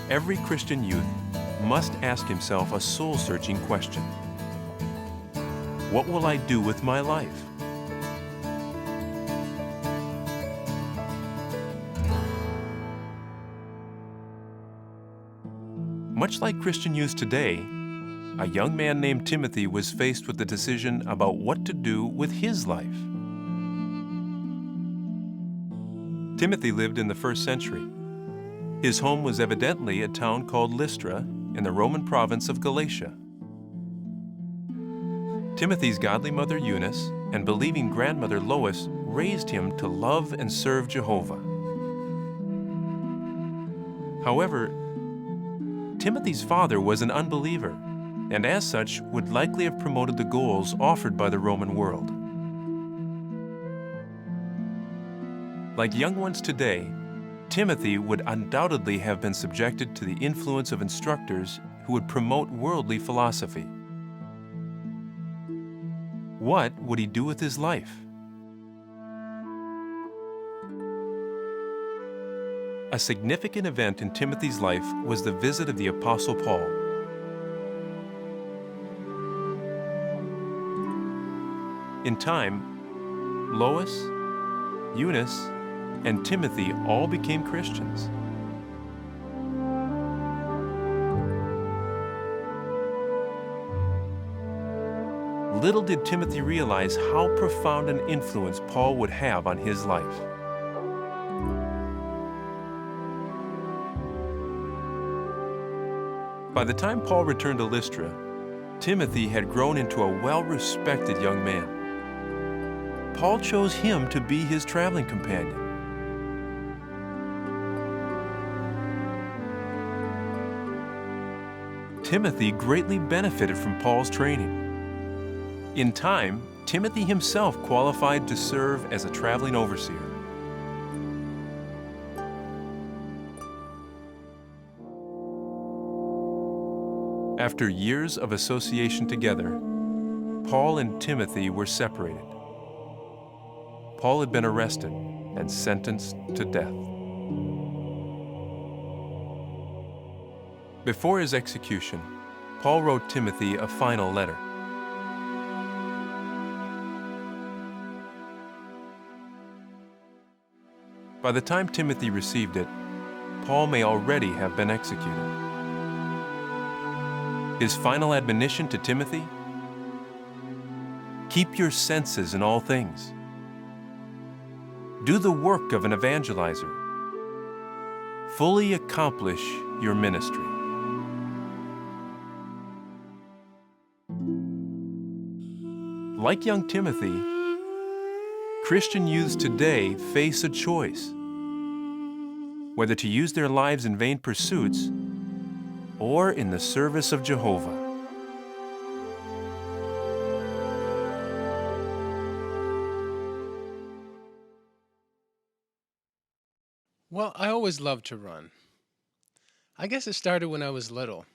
Every Christian youth must ask himself a soul-searching question. What will I do with my life? Much like Christian youth today, a young man named Timothy was faced with the decision about what to do with his life. Timothy lived in the first century. His home was evidently a town called Lystra in the Roman province of Galatia. Timothy's godly mother Eunice and believing grandmother Lois raised him to love and serve Jehovah. However, Timothy's father was an unbeliever, and as such would likely have promoted the goals offered by the Roman world. Like young ones today, Timothy would undoubtedly have been subjected to the influence of instructors who would promote worldly philosophy. What would he do with his life? A significant event in Timothy's life was the visit of the Apostle Paul. In time, Lois, Eunice, and Timothy all became Christians. Little did Timothy realize how profound an influence Paul would have on his life. By the time Paul returned to Lystra, Timothy had grown into a well-respected young man. Paul chose him to be his traveling companion. Timothy greatly benefited from Paul's training. In time, Timothy himself qualified to serve as a traveling overseer. After years of association together, Paul and Timothy were separated. Paul had been arrested and sentenced to death. Before his execution, Paul wrote Timothy a final letter. By the time Timothy received it, Paul may already have been executed. His final admonition to Timothy: keep your senses in all things. Do the work of an evangelizer. Fully accomplish your ministry. Like young Timothy, Christian youths today face a choice: whether to use their lives in vain pursuits or in the service of Jehovah. Well, I always loved to run. I guess it started when I was little.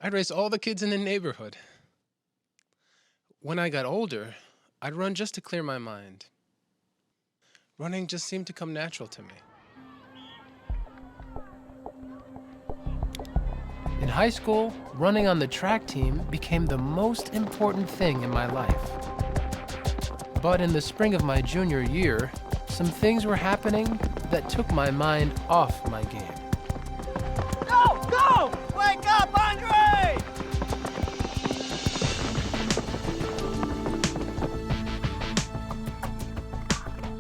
I'd race all the kids in the neighborhood. When I got older, I'd run just to clear my mind. Running just seemed to come natural to me. In high school, running on the track team became the most important thing in my life. But in the spring of my junior year, some things were happening that took my mind off my game. Go! Go! Wake up, Andre!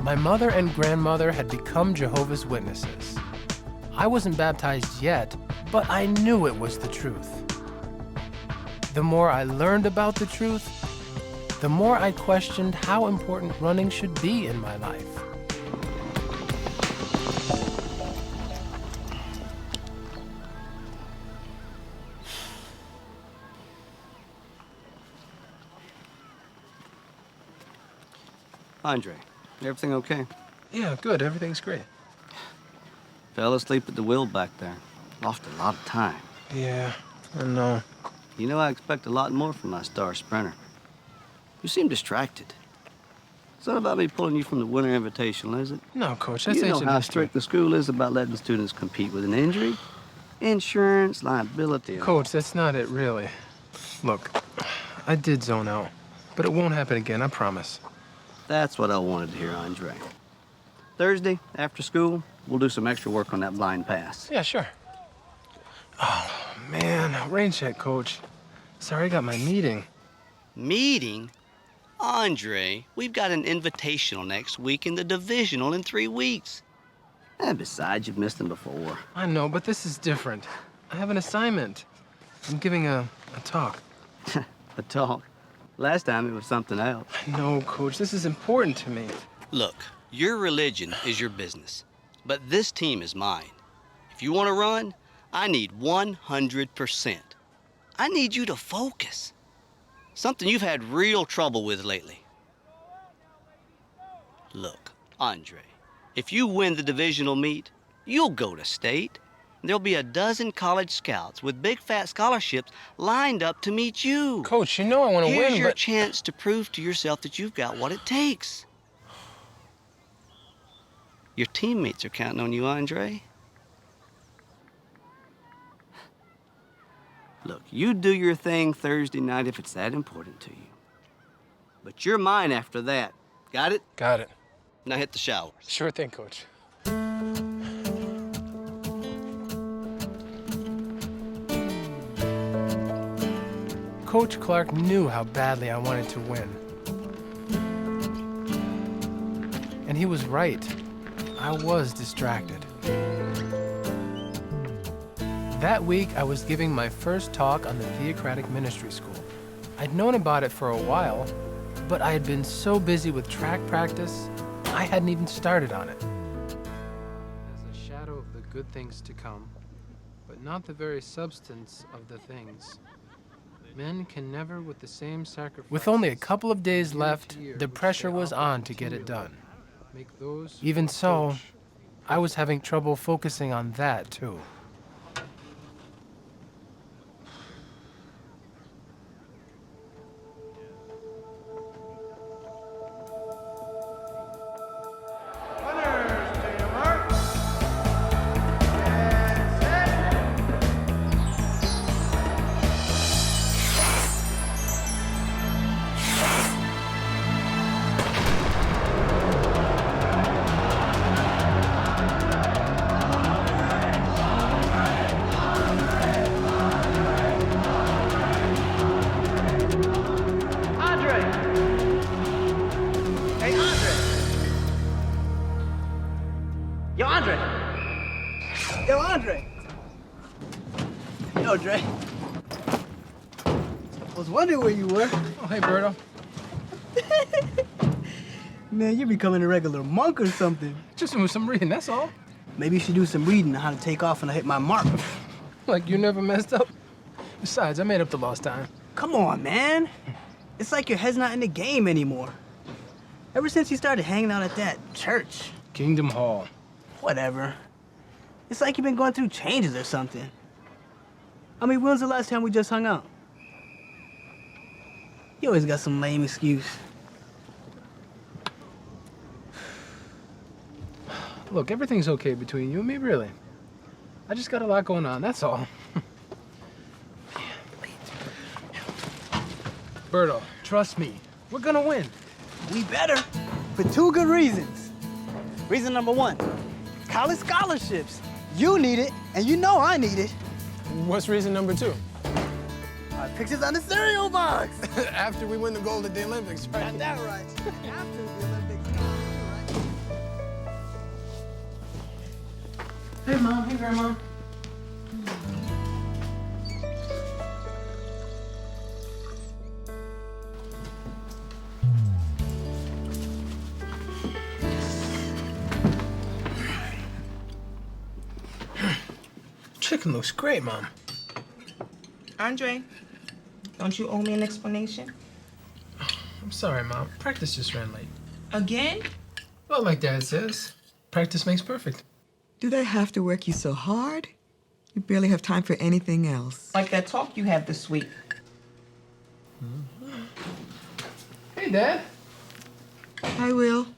My mother and grandmother had become Jehovah's Witnesses. I wasn't baptized yet, but I knew it was the truth. The more I learned about the truth, the more I questioned how important running should be in my life. Andre, everything okay? Yeah, good. Everything's great. Fell asleep at the wheel back there. Lost a lot of time. Yeah, I know. You know, I expect a lot more from my star sprinter. You seem distracted. It's not about me pulling you from the winter invitational, is it? No, Coach, that's You know ancient how history. strict the school is about letting students compete with an injury. Insurance, liability. Coach, that's not it, really. Look, I did zone out, but it won't happen again, I promise. That's what I wanted to hear, Andre. Thursday, after school, we'll do some extra work on that blind pass. Yeah, sure. Oh, man, rain check, Coach. Sorry, I got my meeting. Meeting? Andre, we've got an invitational next week and the divisional in 3 weeks. And besides, you've missed them before. I know, but this is different. I have an assignment. I'm giving a talk. A talk. Last time it was something else. No, Coach, this is important to me. Look, your religion is your business, but this team is mine. If you want to run, I need 100%. I need you to focus. Something you've had real trouble with lately. Look, Andre, if you win the divisional meet, you'll go to state. There'll be a dozen college scouts with big fat scholarships lined up to meet you. Coach, you know I want to Here's win, your but... chance to prove to yourself that you've got what it takes. Your teammates are counting on you, Andre. Look, you do your thing Thursday night if it's that important to you. But you're mine after that. Got it? Got it. Now hit the showers. Sure thing, Coach. Coach Clark knew how badly I wanted to win. And he was right. I was distracted. That week, I was giving my first talk on the Theocratic Ministry School. I'd known about it for a while, but I had been so busy with track practice, I hadn't even started on it. As a shadow of the good things to come, but not the very substance of the things. Men can never with the same sacrifice. With only a couple of days left, the pressure was on to get it done. Even so, I was having trouble focusing on that too. Yo, Dre. I was wondering where you were. Oh, hey, Berto. Man, you're becoming a regular monk or something. Just doing some reading, that's all. Maybe you should do some reading on how to take off when I hit my mark. Like you never messed up? Besides, I made up the lost time. Come on, man. It's like your head's not in the game anymore. Ever since you started hanging out at that church. Kingdom Hall. Whatever. It's like you've been going through changes or something. I mean, when's the last time we just hung out? You always got some lame excuse. Look, everything's okay between you and me, really. I just got a lot going on, that's all. Berto, trust me. We're gonna win. We better. For 2 good reasons. Reason number 1, college scholarships. You need it, and you know I need it. What's reason number 2? Our pictures on the cereal box. After we win the gold at the Olympics, right? Got that right. After the Olympics. Hey, Mom. Hey, Grandma. Chicken looks great, Mom. Andre, don't you owe me an explanation? I'm sorry, Mom. Practice just ran late. Again? Well, like Dad says, practice makes perfect. Do they have to work you so hard? You barely have time for anything else. Like that talk you had this week. Hey, Dad. Hi, Will.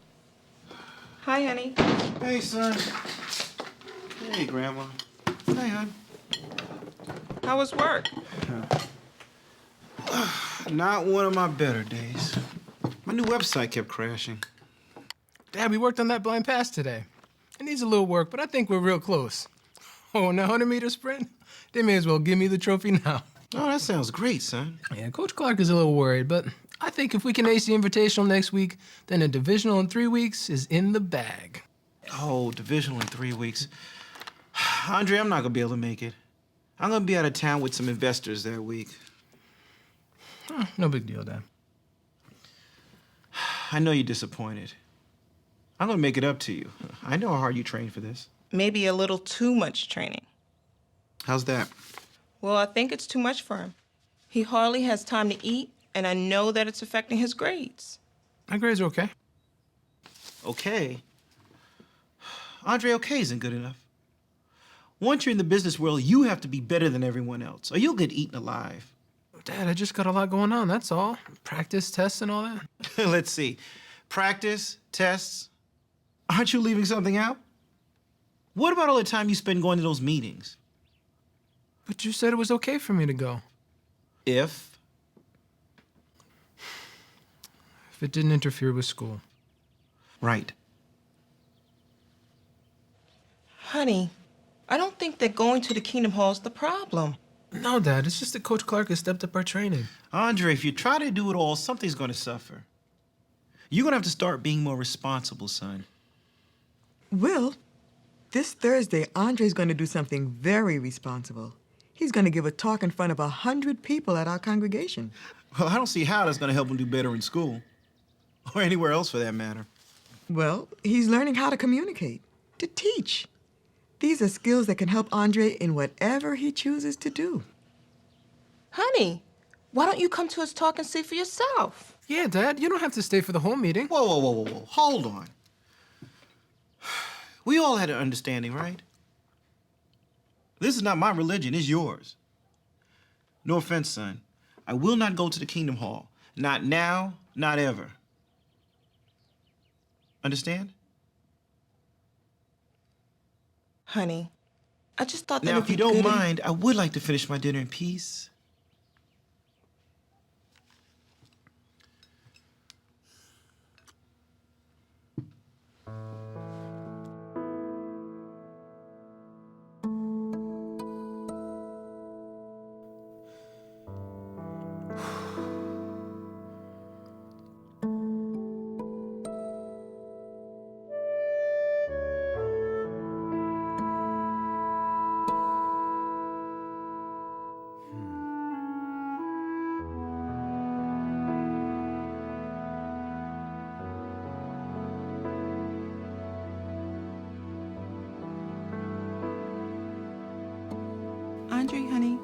Hi, honey. Hey, son. Hey, Grandma. Hey, hon. How was work? Not one of my better days. My new website kept crashing. Dad, we worked on that blind pass today. It needs a little work, but I think we're real close. Oh, and the 100-meter sprint? They may as well give me the trophy now. Oh, that sounds great, son. Yeah, Coach Clark is a little worried, but I think if we can ace the Invitational next week, then a divisional in 3 weeks is in the bag. Oh, divisional in 3 weeks. Andre, I'm not gonna be able to make it. I'm gonna be out of town with some investors that week. Oh, no big deal, Dad. I know you're disappointed. I'm gonna make it up to you. I know how hard you trained for this. Maybe a little too much training. How's that? Well, I think it's too much for him. He hardly has time to eat, and I know that it's affecting his grades. My grades are okay. Okay. Andre, okay isn't good enough. Once you're in the business world, you have to be better than everyone else, or you'll get eaten alive. Dad, I just got a lot going on, that's all. Practice, tests, and all that. Let's see. Practice, tests. Aren't you leaving something out? What about all the time you spend going to those meetings? But you said it was okay for me to go. If it didn't interfere with school. Right. Honey, I don't think that going to the Kingdom Hall is the problem. No, Dad, it's just that Coach Clark has stepped up our training. Andre, if you try to do it all, something's going to suffer. You're going to have to start being more responsible, son. Will, this Thursday, Andre's going to do something very responsible. He's going to give a talk in front of 100 people at our congregation. Well, I don't see how that's going to help him do better in school. Or anywhere else, for that matter. Well, he's learning how to communicate, to teach. These are skills that can help Andre in whatever he chooses to do. Honey, why don't you come to his talk and see for yourself? Yeah, Dad, you don't have to stay for the whole meeting. Whoa, whoa, whoa, whoa, whoa. Hold on. We all had an understanding, right? This is not my religion, it's yours. No offense, son. I will not go to the Kingdom Hall. Not now, not ever. Understand? Honey, I just thought that Now, it'd if you be don't good mind, I would like to finish my dinner in peace. Andre, honey,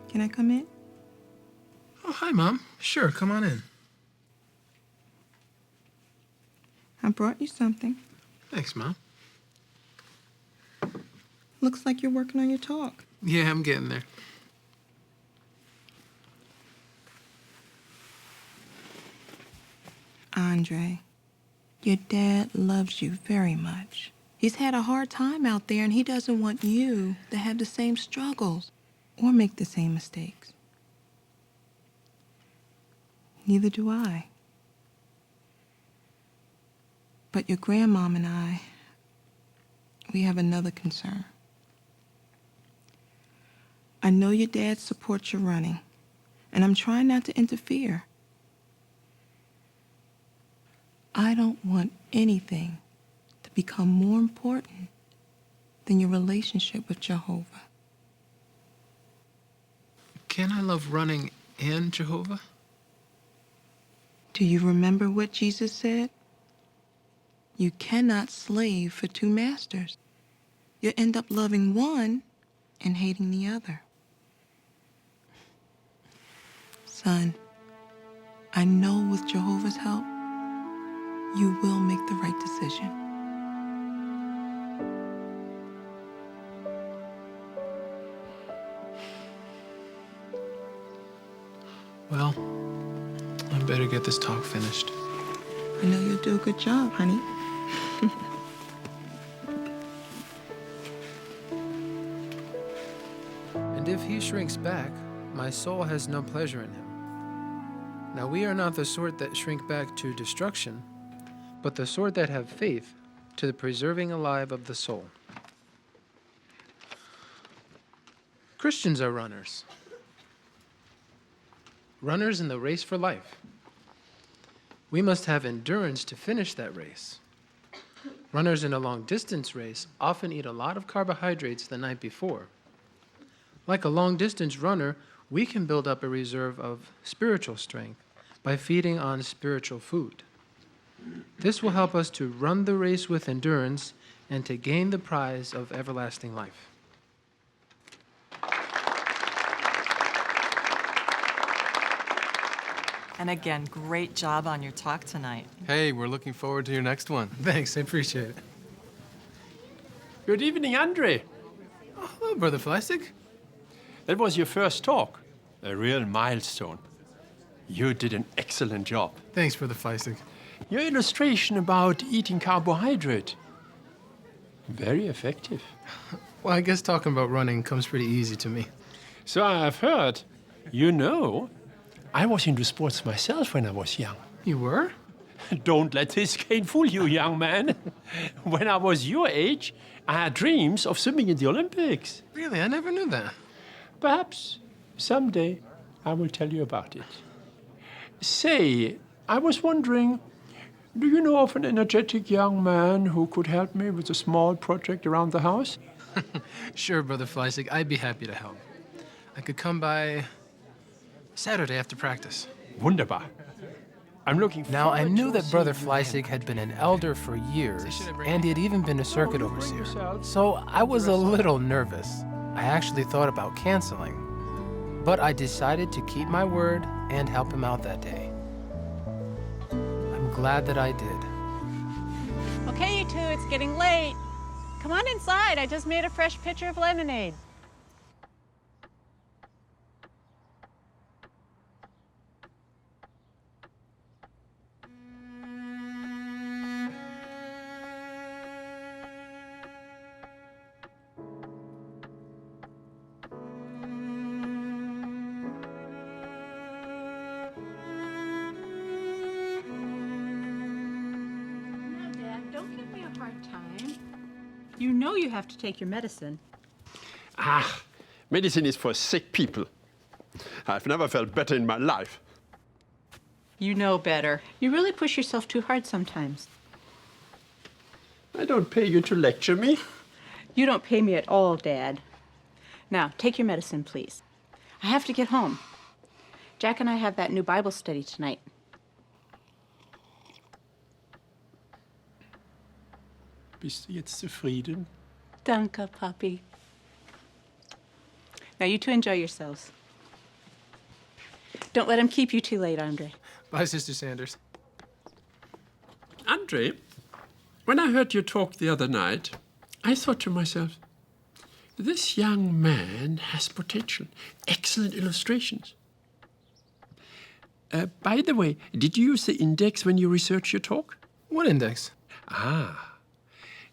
can I come in? Oh, hi, Mom. Sure, come on in. I brought you something. Thanks, Mom. Looks like you're working on your talk. Yeah, I'm getting there. Andre, your dad loves you very much. He's had a hard time out there, and he doesn't want you to have the same struggles or make the same mistakes. Neither do I. But your grandmom and I, we have another concern. I know your dad supports your running, and I'm trying not to interfere. I don't want anything to become more important than your relationship with Jehovah. Can I love running and Jehovah? Do you remember what Jesus said? You cannot slave for two masters. You'll end up loving one and hating the other. Son, I know with Jehovah's help, you will make the right decision. Well, I better get this talk finished. I know you'll do a good job, honey. And if he shrinks back, my soul has no pleasure in him. Now we are not the sort that shrink back to destruction, but the sort that have faith to the preserving alive of the soul. Christians are runners. Runners in the race for life. We must have endurance to finish that race. Runners in a long-distance race often eat a lot of carbohydrates the night before. Like a long-distance runner, we can build up a reserve of spiritual strength by feeding on spiritual food. This will help us to run the race with endurance and to gain the prize of everlasting life. And again, great job on your talk tonight. Hey, we're looking forward to your next one. Thanks, I appreciate it. Good evening, Andre. Oh, hello, Brother Fleisig. That was your first talk. A real milestone. You did an excellent job. Thanks, Brother Fleisig. Your illustration about eating carbohydrate. Very effective. Well, I guess talking about running comes pretty easy to me. So I've heard. You know, I was into sports myself when I was young. You were? Don't let this cane fool you, young man. When I was your age, I had dreams of swimming in the Olympics. Really? I never knew that. Perhaps someday I will tell you about it. Say, I was wondering, do you know of an energetic young man who could help me with a small project around the house? Sure, Brother Fleisig, I'd be happy to help. I could come by Saturday after practice. Wunderbar. I'm looking forward Now, I knew to that Brother seeing you Fleisig had been an elder for years, and he had even been a circuit Oh, you bring overseer. yourself. So I was a little nervous. I actually thought about canceling. But I decided to keep my word and help him out that day. I'm glad that I did. Okay, you two, it's getting late. Come on inside. I just made a fresh pitcher of lemonade. Don't give me a hard time. You know you have to take your medicine. Ah, medicine is for sick people. I've never felt better in my life. You know better. You really push yourself too hard sometimes. I don't pay you to lecture me. You don't pay me at all, Dad. Now, take your medicine, please. I have to get home. Jack and I have that new Bible study tonight. Bist du jetzt zufrieden? Danke, Papi. Now, you two enjoy yourselves. Don't let him keep you too late, Andre. Bye, Sister Sanders. Andre, when I heard you talk the other night, I thought to myself, this young man has potential. Excellent illustrations. By the way, did you use the index when you researched your talk? What index? Ah,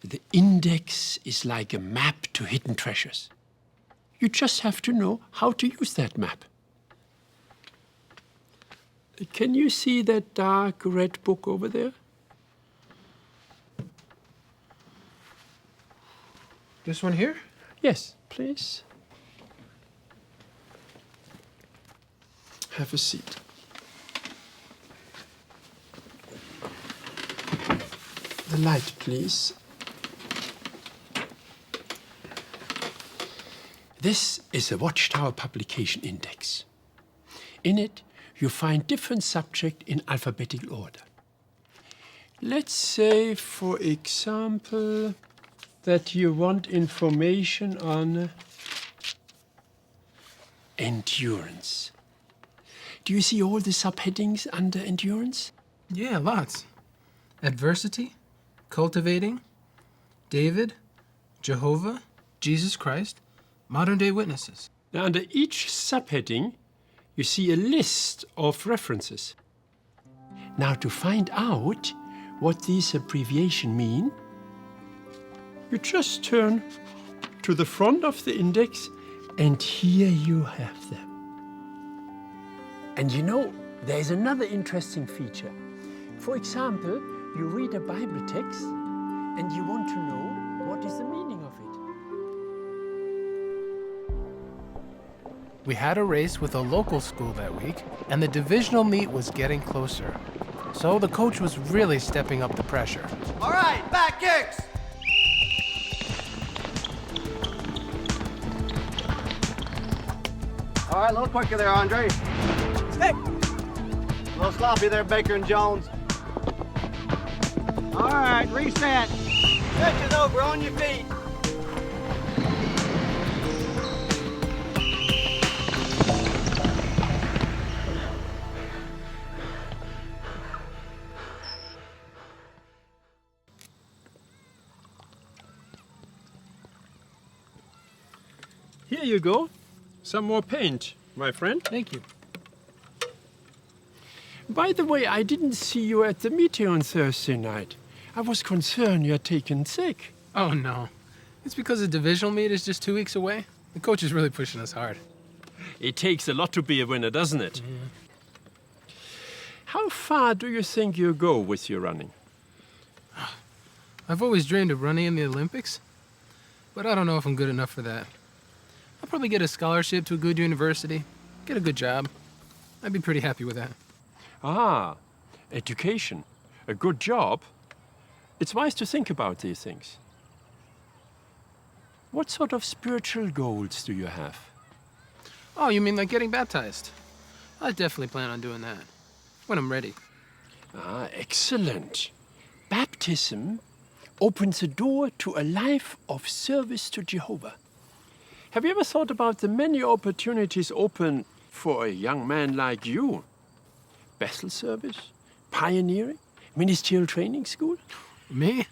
the index is like a map to hidden treasures. You just have to know how to use that map. Can you see that dark red book over there? This one here? Yes, please. Have a seat. The light, please. This is a Watchtower Publication Index. In it, you find different subjects in alphabetical order. Let's say, for example, that you want information on endurance. Do you see all the subheadings under endurance? Yeah, lots. Adversity, cultivating, David, Jehovah, Jesus Christ, modern-day witnesses. Now, under each subheading, you see a list of references. Now, to find out what these abbreviations mean, you just turn to the front of the index And here you have them. And you know, there's another interesting feature. For example, you read a Bible text and you want to know what is the meaning of it. We had a race with a local school that week, and the divisional meet was getting closer. So the coach was really stepping up the pressure. All right, back kicks. All right, a little quicker there, Andre. Stick. A little sloppy there, Baker and Jones. All right, reset. Stretch is over, on your feet. Here you go. Some more paint, my friend. Thank you. By the way, I didn't see you at the meeting on Thursday night. I was concerned you had taken sick. Oh, no. It's because the divisional meet is just 2 weeks away. The coach is really pushing us hard. It takes a lot to be a winner, doesn't it? How far do you think you'll go with your running? I've always dreamed of running in the Olympics, but I don't know if I'm good enough for that. I'll probably get a scholarship to a good university, get a good job. I'd be pretty happy with that. Ah, education. A good job. It's wise to think about these things. What sort of spiritual goals do you have? Oh, you mean like getting baptized? I definitely plan on doing that, when I'm ready. Ah, excellent. Baptism opens the door to a life of service to Jehovah. Have you ever thought about the many opportunities open for a young man like you? Bethel service, pioneering, ministerial training school? Me?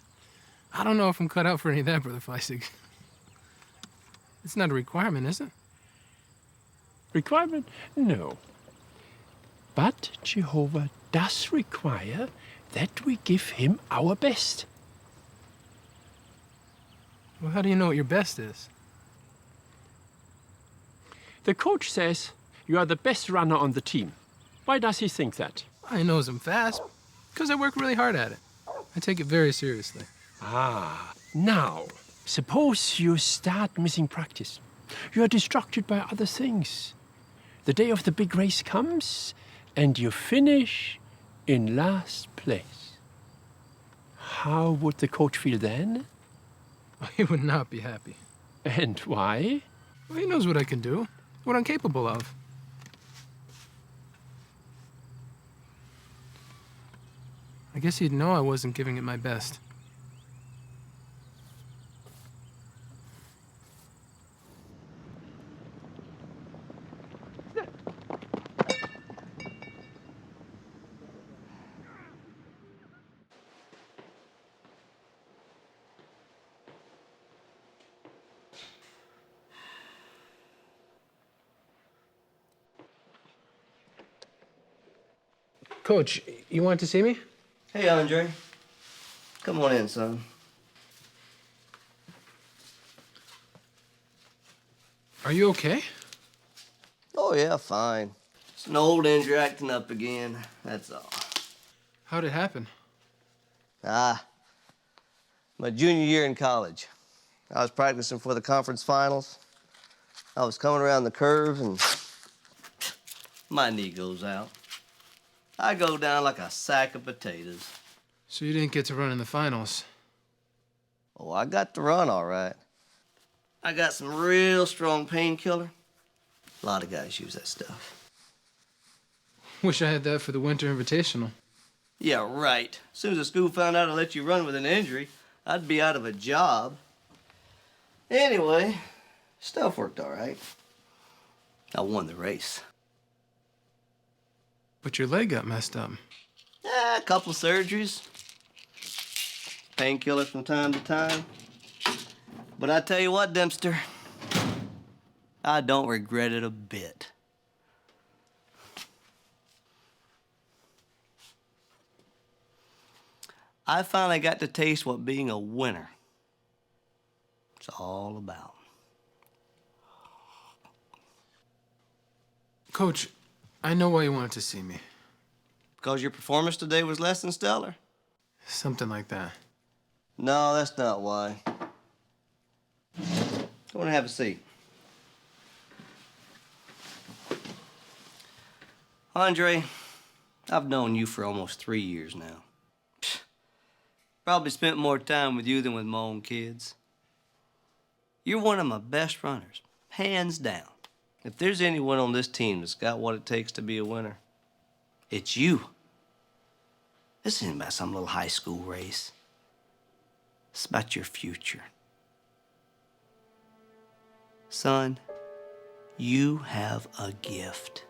I don't know if I'm cut out for any of that, Brother Fleissig. It's not a requirement, is it? Requirement? No. But Jehovah does require that we give him our best. Well, how do you know what your best is? The coach says you are the best runner on the team. Why does he think that? I knows I'm fast, because I work really hard at it. I take it very seriously. Ah, now, suppose you start missing practice. You are distracted by other things. The day of the big race comes, and you finish in last place. How would the coach feel then? He would not be happy. And why? Well, he knows what I can do, what I'm capable of. I guess he'd know I wasn't giving it my best. Coach, you want to see me? Hey, Andre. Come on in, son. Are you okay? Oh, yeah, fine. It's an old injury acting up again, that's all. How'd it happen? My junior year in college. I was practicing for the conference finals. I was coming around the curve and my knee goes out. I go down like a sack of potatoes. So you didn't get to run in the finals? Oh, I got to run all right. I got some real strong painkiller. A lot of guys use that stuff. Wish I had that for the Winter Invitational. Yeah, right. As soon as the school found out I let you run with an injury, I'd be out of a job. Anyway, stuff worked all right. I won the race. But your leg got messed up. A couple surgeries. Painkiller from time to time. But I tell you what, Dempster, I don't regret it a bit. I finally got to taste what being a winner is all about. Coach, I know why you wanted to see me. Because your performance today was less than stellar? Something like that. No, that's not why. Go and have a seat. Andre, I've known you for almost 3 years now. Probably spent more time with you than with my own kids. You're one of my best runners, hands down. If there's anyone on this team that's got what it takes to be a winner, it's you. This isn't about some little high school race. It's about your future. Son, you have a gift.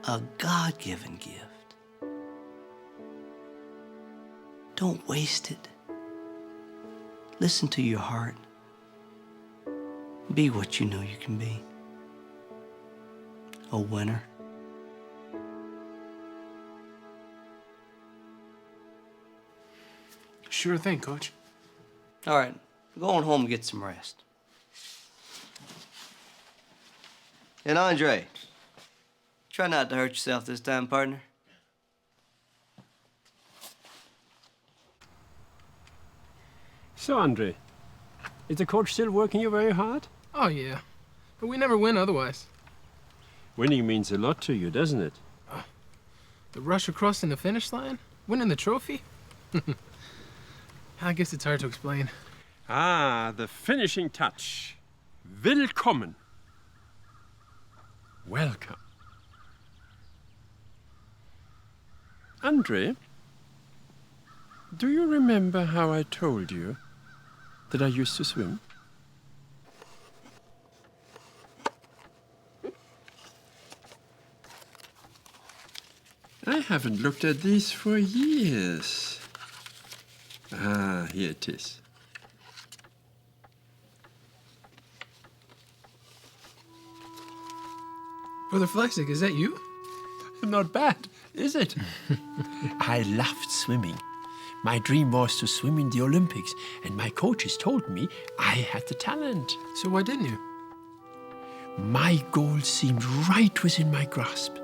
A God-given gift. Don't waste it. Listen to your heart. Be what you know you can be. A winner. Sure thing, Coach. All right, go on home and get some rest. And Andre, try not to hurt yourself this time, partner. So, Andre, is the coach still working you very hard? Oh, yeah. But we never win otherwise. Winning means a lot to you, doesn't it? The rush across in the finish line? Winning the trophy? I guess it's hard to explain. Ah, the finishing touch. Willkommen. Welcome. Andre, do you remember how I told you that I used to swim? I haven't looked at these for years. Ah, here it is. Brother Flexig, is that you? Not bad, is it? I loved swimming. My dream was to swim in the Olympics, and my coaches told me I had the talent. So why didn't you? My goal seemed right within my grasp.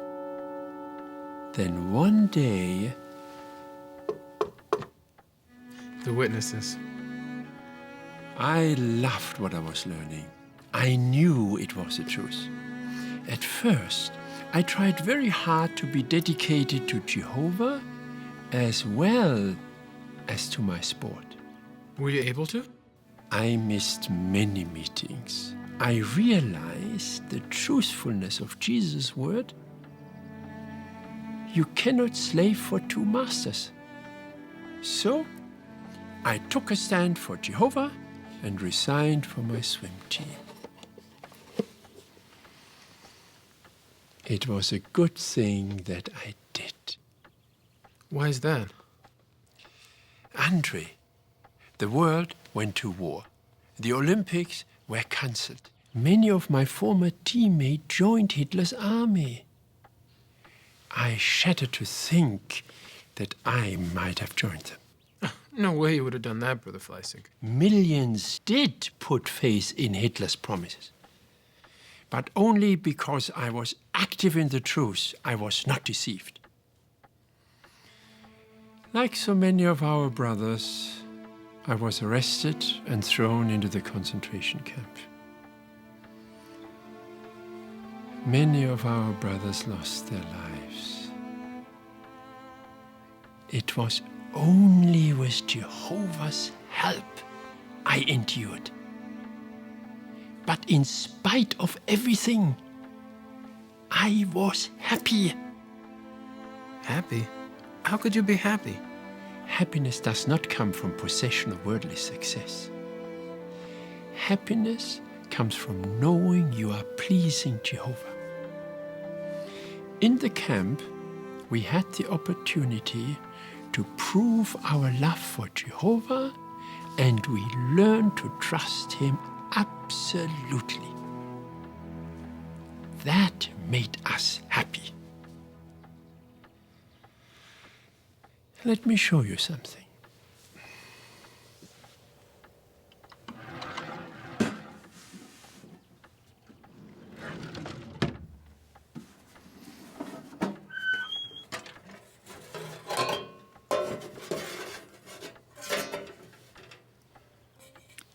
Then one day... The witnesses. I loved what I was learning. I knew it was the truth. At first, I tried very hard to be dedicated to Jehovah as well as to my sport. Were you able to? I missed many meetings. I realized the truthfulness of Jesus' word. You cannot slave for two masters. So, I took a stand for Jehovah and resigned from my swim team. It was a good thing that I did. Why is that? Andre, the world went to war. The Olympics were cancelled. Many of my former teammates joined Hitler's army. I shudder to think that I might have joined them. No way you would have done that, Brother Fleissig. Millions did put faith in Hitler's promises. But only because I was active in the truth, I was not deceived. Like so many of our brothers, I was arrested and thrown into the concentration camp. Many of our brothers lost their lives. It was only with Jehovah's help I endured. But in spite of everything, I was happy. Happy? How could you be happy? Happiness does not come from possession of worldly success. Happiness comes from knowing you are pleasing Jehovah. In the camp, we had the opportunity to prove our love for Jehovah, and we learned to trust Him absolutely. That made us happy. Let me show you something.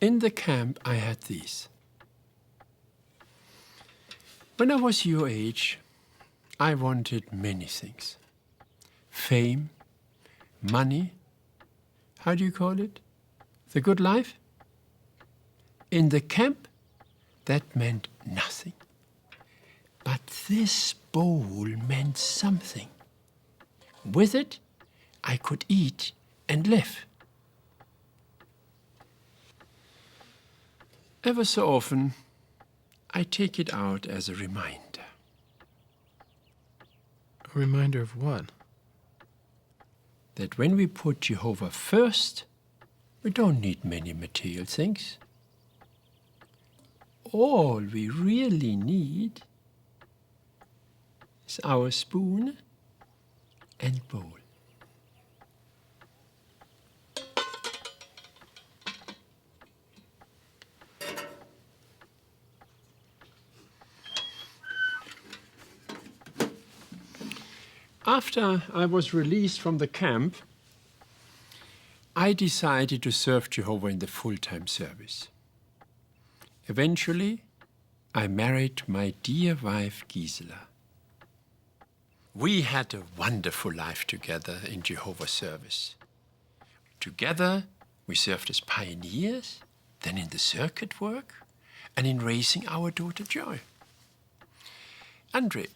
In the camp, I had these. When I was your age, I wanted many things. Fame, money, how do you call it? The good life? In the camp, that meant nothing. But this bowl meant something. With it, I could eat and live. Ever so often, I take it out as a reminder. A reminder of what? That when we put Jehovah first, we don't need many material things. All we really need is our spoon and bowl. After I was released from the camp, I decided to serve Jehovah in the full-time service. Eventually, I married my dear wife, Gisela. We had a wonderful life together in Jehovah's service. Together, we served as pioneers, then in the circuit work, and in raising our daughter Joy. Andre,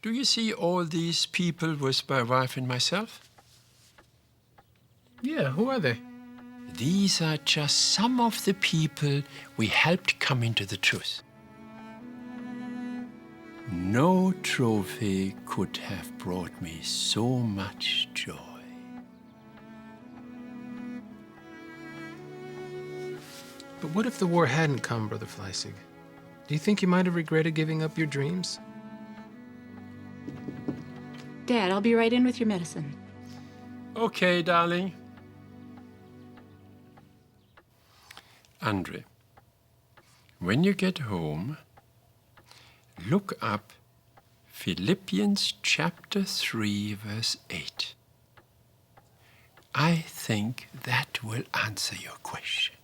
do you see all these people with my wife and myself? Yeah, who are they? These are just some of the people we helped come into the truth. No trophy could have brought me so much joy. But what if the war hadn't come, Brother Fleissig? Do you think you might have regretted giving up your dreams? Dad, I'll be right in with your medicine. Okay, darling. Andre, when you get home, look up Philippians chapter 3, verse 8. I think that will answer your question.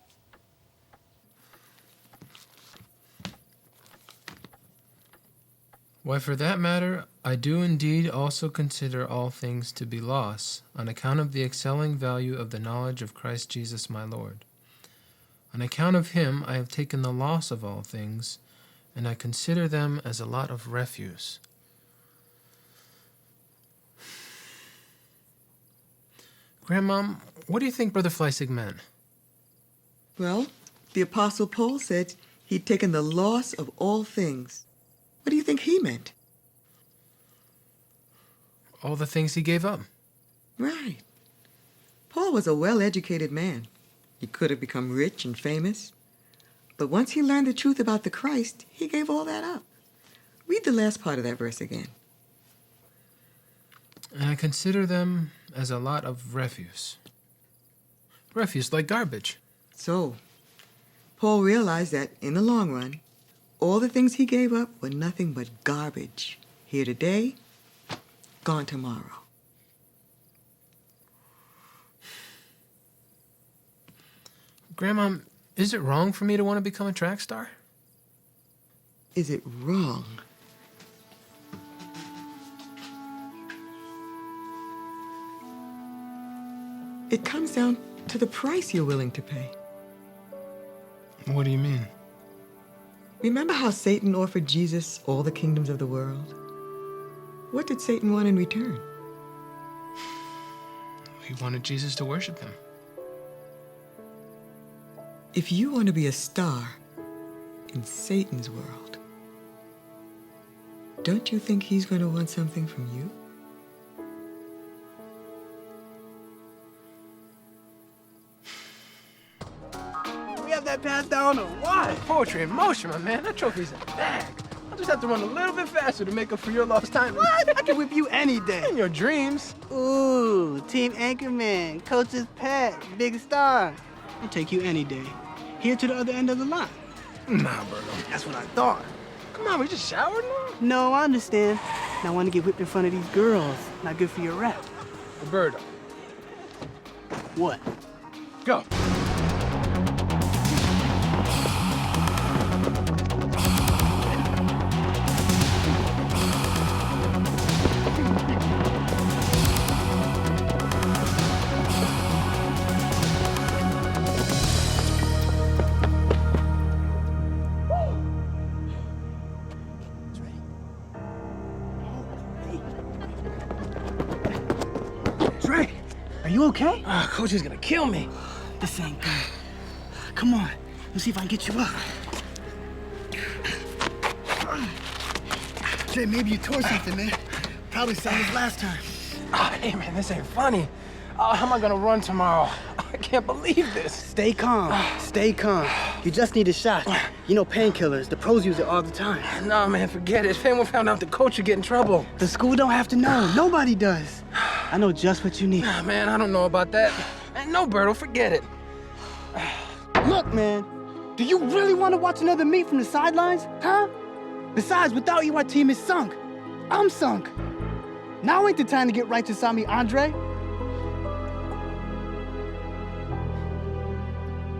Why, for that matter, I do indeed also consider all things to be loss, on account of the excelling value of the knowledge of Christ Jesus my Lord. On account of him I have taken the loss of all things, and I consider them as a lot of refuse. Grandmom, what do you think Brother Fleissig meant? Well, the Apostle Paul said he'd taken the loss of all things. What do you think he meant? All the things he gave up. Right. Paul was a well-educated man. He could have become rich and famous. But once he learned the truth about the Christ, he gave all that up. Read the last part of that verse again. And I consider them as a lot of refuse. Refuse like garbage. So, Paul realized that in the long run, all the things he gave up were nothing but garbage. Here today, gone tomorrow. Grandma, is it wrong for me to want to become a track star? Is it wrong? It comes down to the price you're willing to pay. What do you mean? Remember how Satan offered Jesus all the kingdoms of the world? What did Satan want in return? He wanted Jesus to worship him. If you want to be a star in Satan's world, don't you think he's going to want something from you? We have that passed down or what? Poetry in motion, my man. That trophy's in the bag. I'll just have to run a little bit faster to make up for your lost time. What? I can whip you any day. In your dreams. Ooh, Team Anchorman, Coach's pet, big star. I'll take you any day. Here to the other end of the line. Nah, Berto. That's what I thought. Come on, we just showered now? No, I understand. Now I want to get whipped in front of these girls. Not good for your rep. Roberto. What? Go. You okay? Coach is gonna kill me. This ain't good. Come on. Let's see if I can get you up. Jay, maybe you tore something, man. Probably same as last time. Oh, hey, man, this ain't funny. How am I gonna run tomorrow? I can't believe this. Stay calm. Stay calm. You just need a shot. You know painkillers. The pros use it all the time. No, man, forget it. If anyone found out the coach would get in trouble. The school don't have to know. Nobody does. I know just what you need. Man, I don't know about that. No, Berto, forget it. Look, man. Do you really want to watch another meet from the sidelines? Huh? Besides, without you, our team is sunk. I'm sunk. Now ain't the time to get righteous on me, Andre.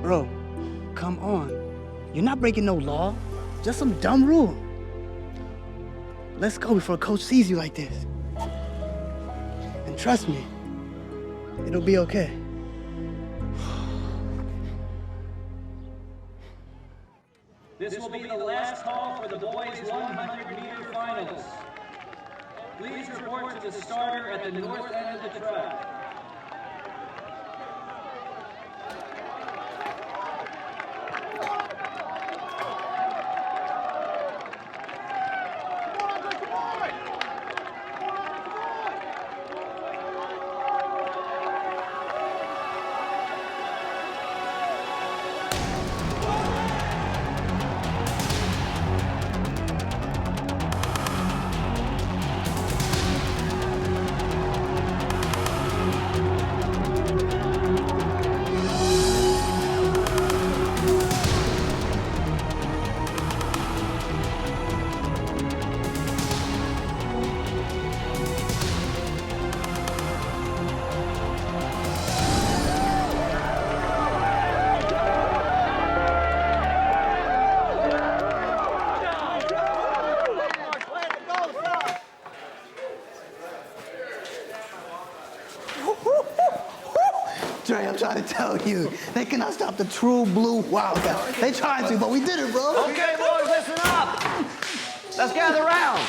Bro, come on. You're not breaking no law. Just some dumb rule. Let's go before Coach sees you like this. And trust me, it'll be okay. This will be the last call for the boys' 100-meter finals. Please report to the starter at the north end of the track. Dre, I'm trying to tell you, they cannot stop the true blue Wildcat. They tried to, but we did it, bro. Okay, boys, listen up. Let's gather around.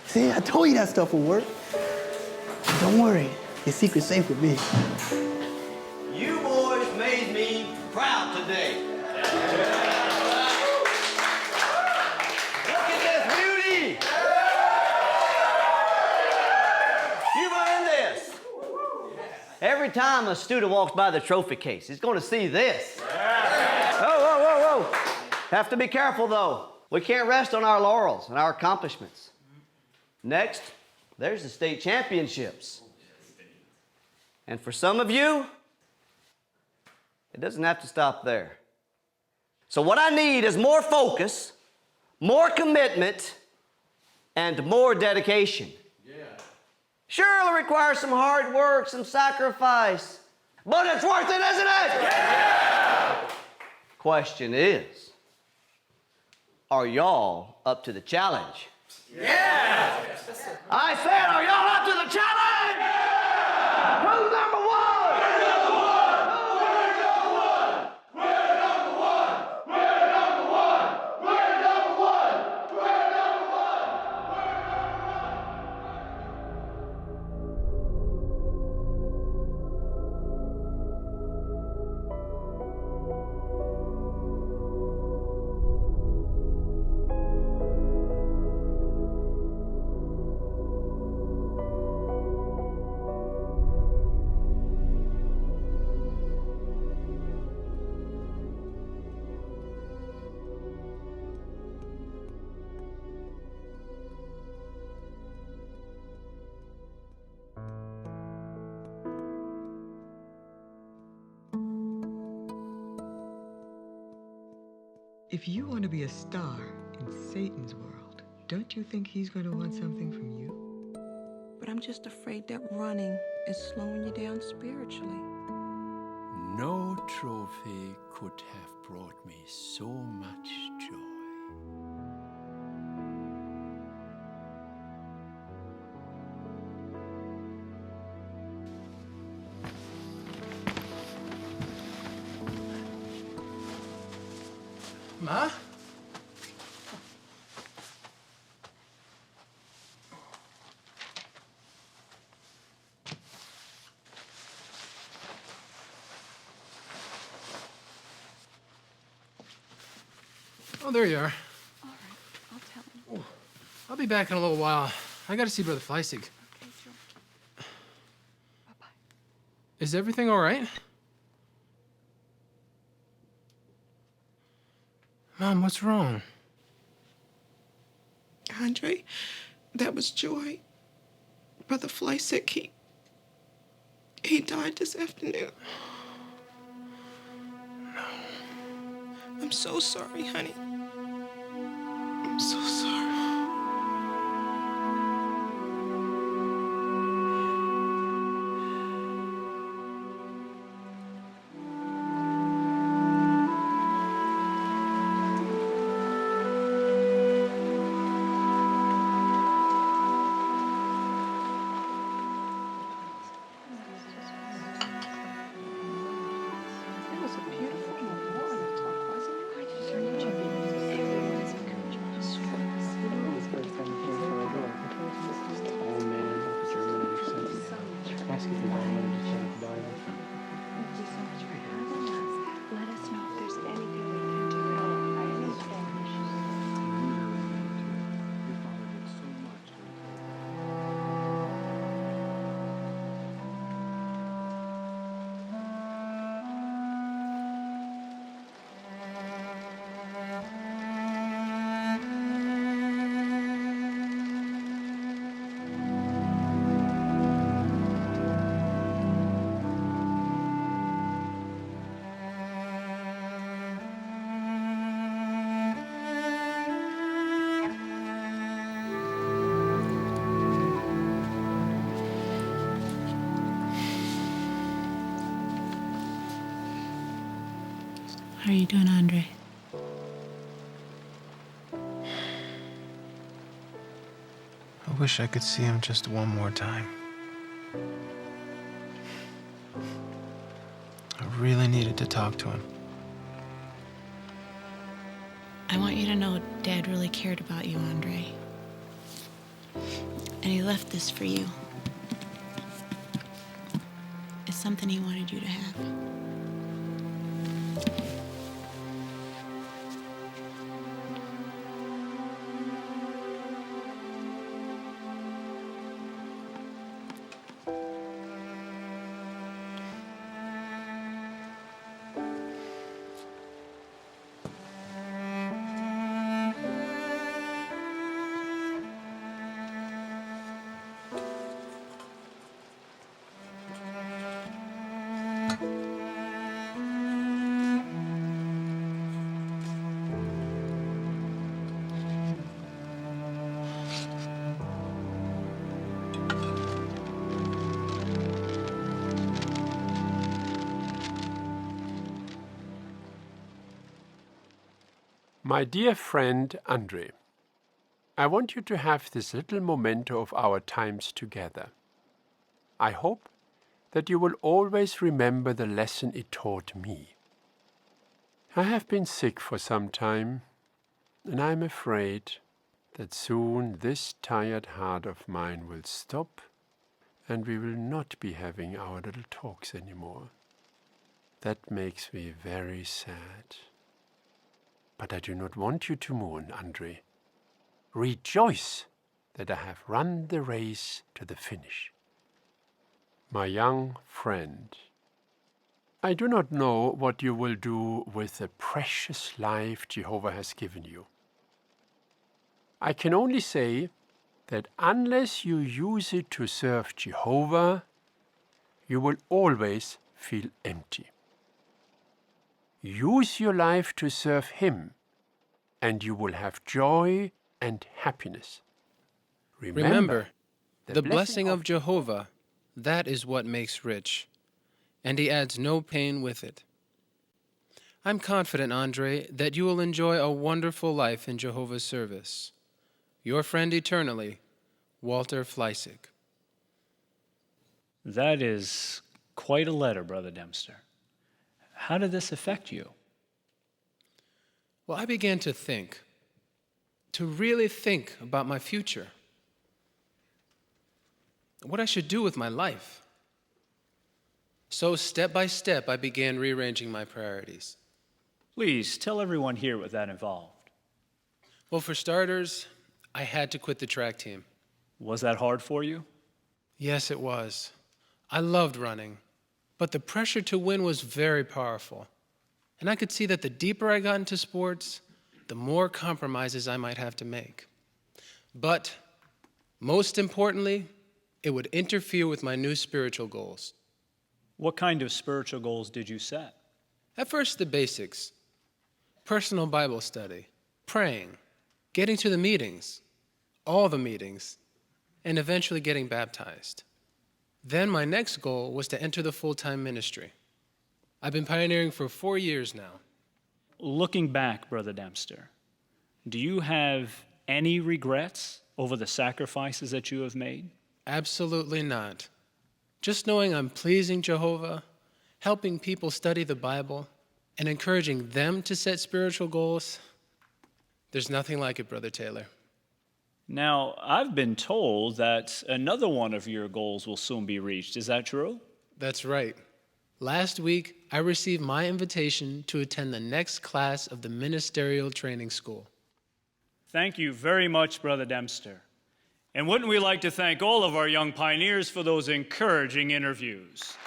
See, I told you that stuff would work. Don't worry, your secret's safe with me. You boys made me proud today. Look at this beauty. You mind this? Every time a student walks by the trophy case, he's going to see this. Whoa. Have to be careful, though. We can't rest on our laurels and our accomplishments. Next, there's the state championships. And for some of you, it doesn't have to stop there. So what I need is more focus, more commitment, and more dedication. Sure, it'll require some hard work, some sacrifice, but it's worth it, isn't it? Yeah! Question is, are y'all up to the challenge? Yeah! I said, are y'all up to the challenge? Yeah! Who's number one? We're number one! We're number one! We're number one! We're number one! We're number one! We're number one! If you want to be a star in Satan's world, don't you think he's going to want something from you? But I'm just afraid that running is slowing you down spiritually. No trophy could have brought me so much joy. Ma? Oh, there you are. All right, I'll tell him. I'll be back in a little while. I gotta see Brother Fleissig. Okay, George. Bye-bye. Is everything all right? Mom, what's wrong? Andre, that was Joy. Brother Fleissig, he died this afternoon. No. I'm so sorry, honey. I'm so sorry. Let us know if there's anything we can do at all by any chance. How are you doing, Andre? I wish I could see him just one more time. I really needed to talk to him. I want you to know Dad really cared about you, Andre. And he left this for you. It's something he wanted you to have. My dear friend Andre, I want you to have this little memento of our times together. I hope that you will always remember the lesson it taught me. I have been sick for some time, and I am afraid that soon this tired heart of mine will stop, and we will not be having our little talks anymore. That makes me very sad. But I do not want you to mourn, Andre. Rejoice that I have run the race to the finish. My young friend, I do not know what you will do with the precious life Jehovah has given you. I can only say that unless you use it to serve Jehovah, you will always feel empty. Use your life to serve Him, and you will have joy and happiness. Remember, the blessing of Jehovah, that is what makes rich, and He adds no pain with it. I'm confident, Andre, that you will enjoy a wonderful life in Jehovah's service. Your friend eternally, Walter Fleissig. That is quite a letter, Brother Dempster. How did this affect you? Well, I began to really think about my future, what I should do with my life. So step by step, I began rearranging my priorities. Please tell everyone here what that involved. Well, for starters, I had to quit the track team. Was that hard for you? Yes, it was. I loved running, but the pressure to win was very powerful. And I could see that the deeper I got into sports, the more compromises I might have to make. But most importantly, it would interfere with my new spiritual goals. What kind of spiritual goals did you set? At first, the basics: personal Bible study, praying, getting to the meetings, all the meetings, and eventually getting baptized. Then my next goal was to enter the full-time ministry. I've been pioneering for 4 years now. Looking back, Brother Dempster, do you have any regrets over the sacrifices that you have made? Absolutely not. Just knowing I'm pleasing Jehovah, helping people study the Bible, and encouraging them to set spiritual goals, there's nothing like it, Brother Taylor. Now, I've been told that another one of your goals will soon be reached. Is that true? That's right. Last week, I received my invitation to attend the next class of the Ministerial Training School. Thank you very much, Brother Dempster. And wouldn't we like to thank all of our young pioneers for those encouraging interviews?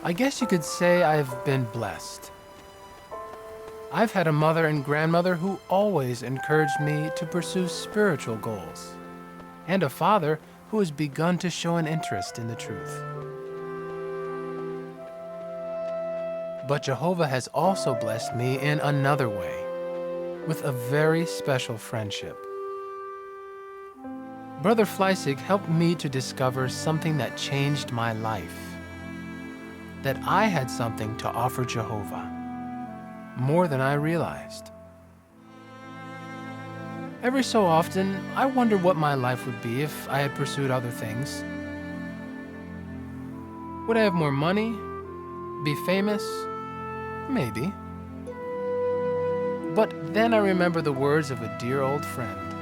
I guess you could say I've been blessed. I've had a mother and grandmother who always encouraged me to pursue spiritual goals, and a father who has begun to show an interest in the truth. But Jehovah has also blessed me in another way, with a very special friendship. Brother Fleissig helped me to discover something that changed my life. That I had something to offer Jehovah, more than I realized. Every so often, I wonder what my life would be if I had pursued other things. Would I have more money? Be famous? Maybe. But then I remember the words of a dear old friend.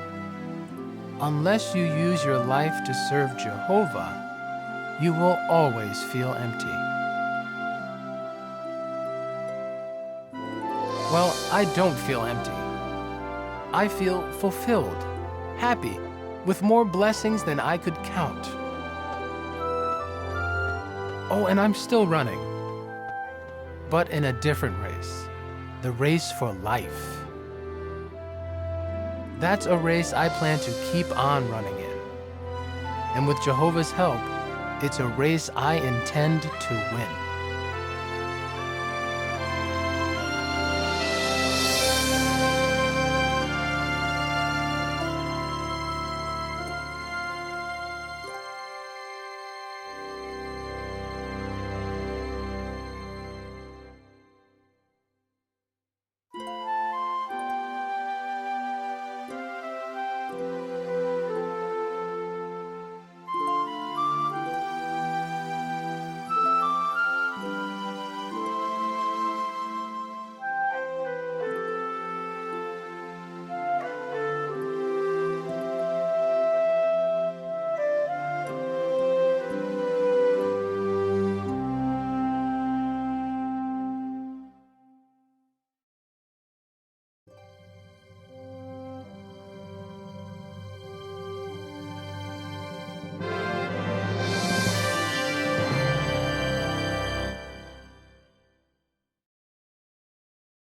Unless you use your life to serve Jehovah, you will always feel empty. Well, I don't feel empty. I feel fulfilled, happy, with more blessings than I could count. Oh, and I'm still running, but in a different race, the race for life. That's a race I plan to keep on running in. And with Jehovah's help, it's a race I intend to win.